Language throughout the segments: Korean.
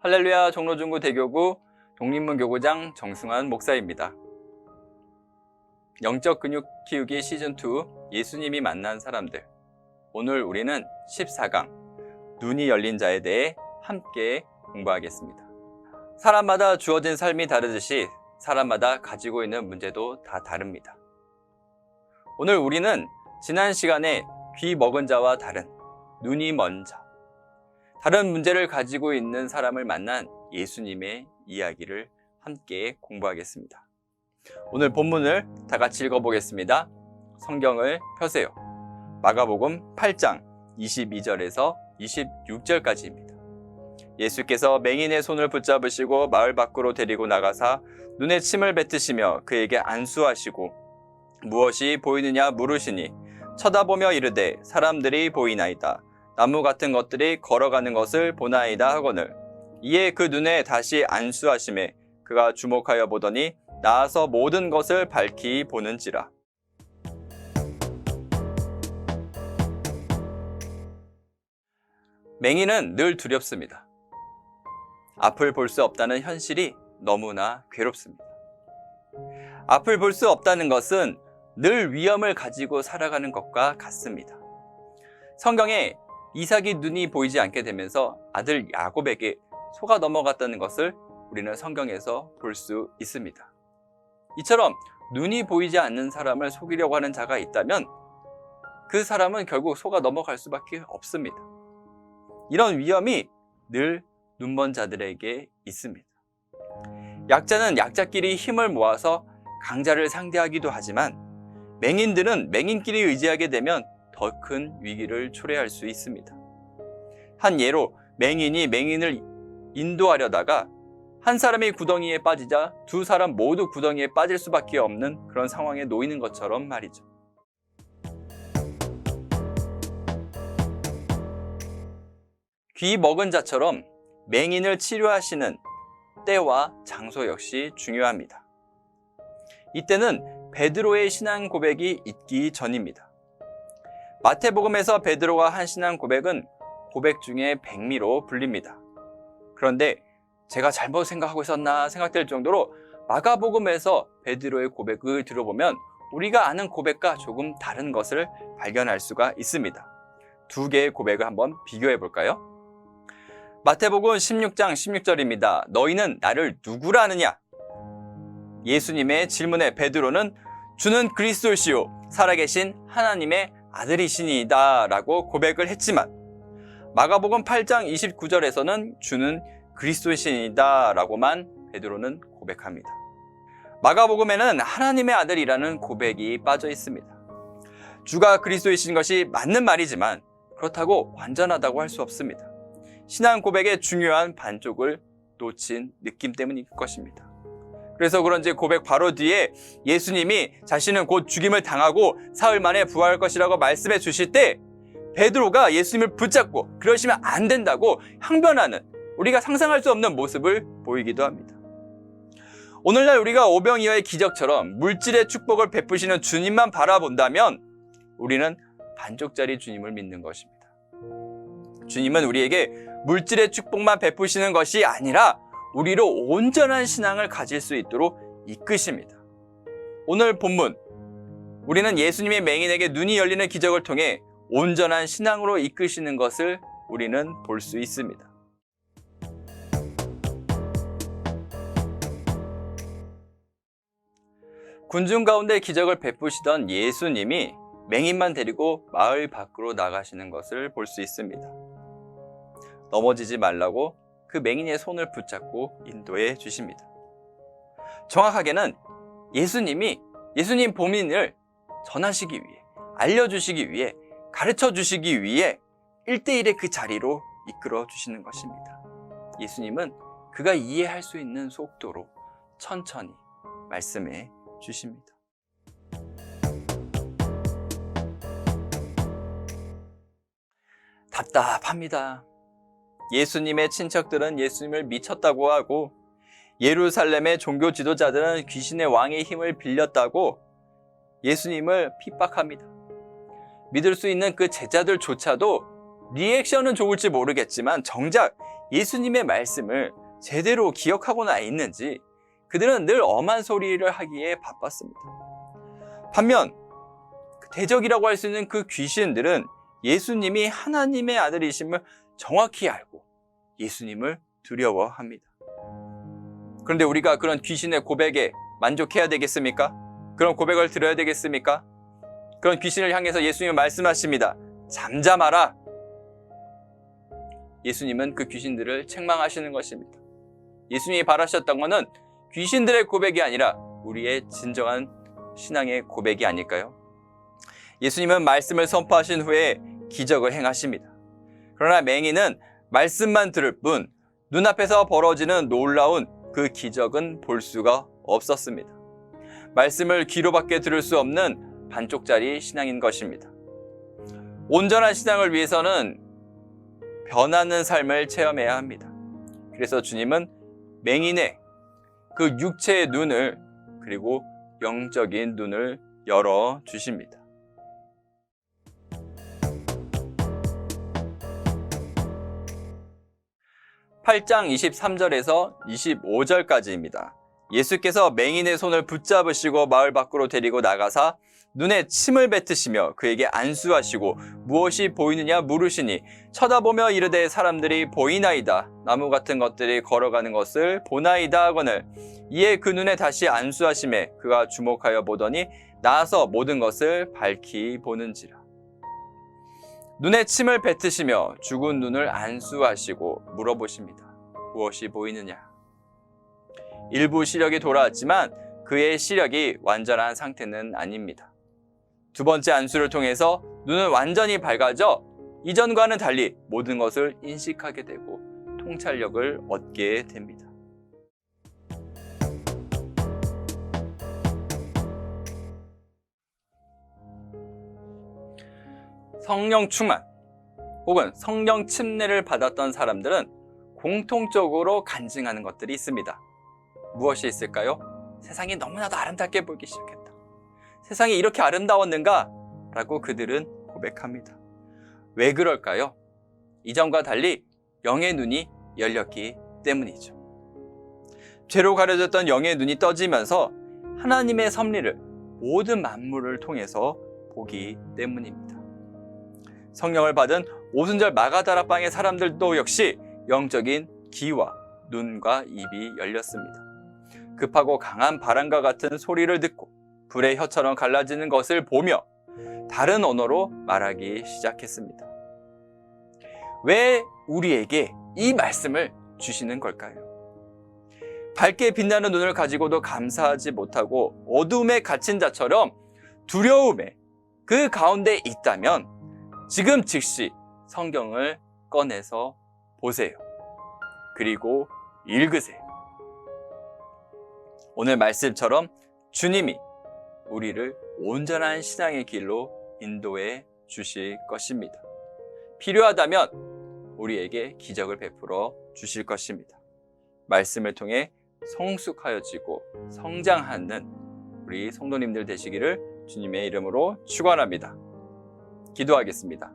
할렐루야 종로중구 대교구 독립문교구장 정승환 목사입니다. 영적 근육 키우기 시즌2 예수님이 만난 사람들. 오늘 우리는 14강 눈이 열린 자에 대해 함께 공부하겠습니다. 사람마다 주어진 삶이 다르듯이 사람마다 가지고 있는 문제도 다 다릅니다. 오늘 우리는 지난 시간에 귀 먹은 자와 다른 눈이 먼 자, 다른 문제를 가지고 있는 사람을 만난 예수님의 이야기를 함께 공부하겠습니다. 오늘 본문을 다 같이 읽어보겠습니다. 성경을 펴세요. 마가복음 8장 22절에서 26절까지입니다. 예수께서 맹인의 손을 붙잡으시고 마을 밖으로 데리고 나가사 눈에 침을 뱉으시며 그에게 안수하시고 무엇이 보이느냐 물으시니 쳐다보며 이르되 사람들이 보이나이다. 나무 같은 것들이 걸어가는 것을 보나이다 하거늘 이에 그 눈에 다시 안수하심에 그가 주목하여 보더니 나아서 모든 것을 밝히 보는지라. 맹인은 늘 두렵습니다. 앞을 볼 수 없다는 현실이 너무나 괴롭습니다. 앞을 볼 수 없다는 것은 늘 위험을 가지고 살아가는 것과 같습니다. 성경에 이삭이 눈이 보이지 않게 되면서 아들 야곱에게 속아 넘어갔다는 것을 우리는 성경에서 볼 수 있습니다. 이처럼 눈이 보이지 않는 사람을 속이려고 하는 자가 있다면 그 사람은 결국 속아 넘어갈 수밖에 없습니다. 이런 위험이 늘 눈먼 자들에게 있습니다. 약자는 약자끼리 힘을 모아서 강자를 상대하기도 하지만 맹인들은 맹인끼리 의지하게 되면 더 큰 위기를 초래할 수 있습니다. 한 예로 맹인이 맹인을 인도하려다가 한 사람이 구덩이에 빠지자 두 사람 모두 구덩이에 빠질 수밖에 없는 그런 상황에 놓이는 것처럼 말이죠. 귀 먹은 자처럼 맹인을 치료하시는 때와 장소 역시 중요합니다. 이때는 베드로의 신앙 고백이 있기 전입니다. 마태복음에서 베드로가 한 신앙 고백은 고백 중에 백미로 불립니다. 그런데 제가 잘못 생각하고 있었나 생각될 정도로 마가복음에서 베드로의 고백을 들어보면 우리가 아는 고백과 조금 다른 것을 발견할 수가 있습니다. 두 개의 고백을 한번 비교해 볼까요? 마태복음 16장 16절입니다. 너희는 나를 누구라 하느냐? 예수님의 질문에 베드로는 주는 그리스도시요 살아계신 하나님의 아들이시니이다 라고 고백을 했지만 마가복음 8장 29절에서는 주는 그리스도이시니이다 라고만 베드로는 고백합니다. 마가복음에는 하나님의 아들이라는 고백이 빠져 있습니다. 주가 그리스도이신 것이 맞는 말이지만 그렇다고 완전하다고 할 수 없습니다. 신앙 고백의 중요한 반쪽을 놓친 느낌 때문일 것입니다. 그래서 그런지 고백 바로 뒤에 예수님이 자신은 곧 죽임을 당하고 사흘 만에 부활할 것이라고 말씀해 주실 때 베드로가 예수님을 붙잡고 그러시면 안 된다고 항변하는 우리가 상상할 수 없는 모습을 보이기도 합니다. 오늘날 우리가 오병이어의 기적처럼 물질의 축복을 베푸시는 주님만 바라본다면 우리는 반쪽짜리 주님을 믿는 것입니다. 주님은 우리에게 물질의 축복만 베푸시는 것이 아니라 우리로 온전한 신앙을 가질 수 있도록 이끄십니다. 오늘 본문, 우리는 예수님의 맹인에게 눈이 열리는 기적을 통해 온전한 신앙으로 이끄시는 것을 우리는 볼 수 있습니다. 군중 가운데 기적을 베푸시던 예수님이 맹인만 데리고 마을 밖으로 나가시는 것을 볼 수 있습니다. 넘어지지 말라고 그 맹인의 손을 붙잡고 인도해 주십니다. 정확하게는 예수님 복음을 전하시기 위해, 알려주시기 위해, 가르쳐 주시기 위해 1대1의 그 자리로 이끌어 주시는 것입니다. 예수님은 그가 이해할 수 있는 속도로 천천히 말씀해 주십니다. 답답합니다. 예수님의 친척들은 예수님을 미쳤다고 하고 예루살렘의 종교 지도자들은 귀신의 왕의 힘을 빌렸다고 예수님을 핍박합니다. 믿을 수 있는 그 제자들조차도 리액션은 좋을지 모르겠지만 정작 예수님의 말씀을 제대로 기억하고나 있는지 그들은 늘 엄한 소리를 하기에 바빴습니다. 반면 대적이라고 할 수 있는 그 귀신들은 예수님이 하나님의 아들이심을 정확히 알고 예수님을 두려워합니다. 그런데 우리가 그런 귀신의 고백에 만족해야 되겠습니까? 그런 고백을 들어야 되겠습니까? 그런 귀신을 향해서 예수님은 말씀하십니다. 잠잠하라. 예수님은 그 귀신들을 책망하시는 것입니다. 예수님이 바라셨던 것은 귀신들의 고백이 아니라 우리의 진정한 신앙의 고백이 아닐까요? 예수님은 말씀을 선포하신 후에 기적을 행하십니다. 그러나 맹인은 말씀만 들을 뿐 눈앞에서 벌어지는 놀라운 그 기적은 볼 수가 없었습니다. 말씀을 귀로밖에 들을 수 없는 반쪽짜리 신앙인 것입니다. 온전한 신앙을 위해서는 변하는 삶을 체험해야 합니다. 그래서 주님은 맹인의 그 육체의 눈을 그리고 영적인 눈을 열어 주십니다. 8장 23절에서 25절까지입니다. 예수께서 맹인의 손을 붙잡으시고 마을 밖으로 데리고 나가사 눈에 침을 뱉으시며 그에게 안수하시고 무엇이 보이느냐 물으시니 쳐다보며 이르되 사람들이 보이나이다. 나무 같은 것들이 걸어가는 것을 보나이다 하거늘 이에 그 눈에 다시 안수하심에 그가 주목하여 보더니 나아서 모든 것을 밝히 보는지라. 눈에 침을 뱉으시며 죽은 눈을 안수하시고 물어보십니다. 무엇이 보이느냐? 일부 시력이 돌아왔지만 그의 시력이 완전한 상태는 아닙니다. 두 번째 안수를 통해서 눈은 완전히 밝아져 이전과는 달리 모든 것을 인식하게 되고 통찰력을 얻게 됩니다. 성령 충만 혹은 성령 침례를 받았던 사람들은 공통적으로 간증하는 것들이 있습니다. 무엇이 있을까요? 세상이 너무나도 아름답게 보이기 시작했다. 세상이 이렇게 아름다웠는가? 라고 그들은 고백합니다. 왜 그럴까요? 이전과 달리 영의 눈이 열렸기 때문이죠. 죄로 가려졌던 영의 눈이 떠지면서 하나님의 섭리를 모든 만물을 통해서 보기 때문입니다. 성령을 받은 오순절 마가다락방의 사람들도 역시 영적인 귀와 눈과 입이 열렸습니다. 급하고 강한 바람과 같은 소리를 듣고 불의 혀처럼 갈라지는 것을 보며 다른 언어로 말하기 시작했습니다. 왜 우리에게 이 말씀을 주시는 걸까요? 밝게 빛나는 눈을 가지고도 감사하지 못하고 어둠에 갇힌 자처럼 두려움에 그 가운데 있다면 지금 즉시 성경을 꺼내서 보세요. 그리고 읽으세요. 오늘 말씀처럼 주님이 우리를 온전한 신앙의 길로 인도해 주실 것입니다. 필요하다면 우리에게 기적을 베풀어 주실 것입니다. 말씀을 통해 성숙하여지고 성장하는 우리 성도님들 되시기를 주님의 이름으로 축원합니다. 기도하겠습니다.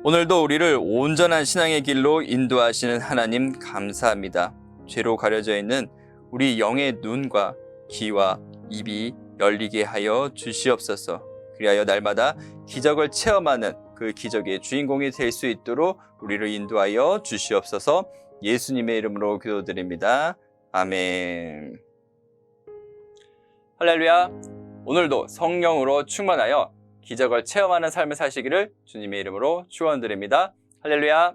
오늘도 우리를 온전한 신앙의 길로 인도하시는 하나님 감사합니다. 죄로 가려져 있는 우리 영의 눈과 귀와 입이 열리게 하여 주시옵소서. 그리하여 날마다 기적을 체험하는 그 기적의 주인공이 될 수 있도록 우리를 인도하여 주시옵소서. 예수님의 이름으로 기도드립니다. 아멘. 할렐루야. 오늘도 성령으로 충만하여 기적을 체험하는 삶을 사시기를 주님의 이름으로 축원드립니다. 할렐루야.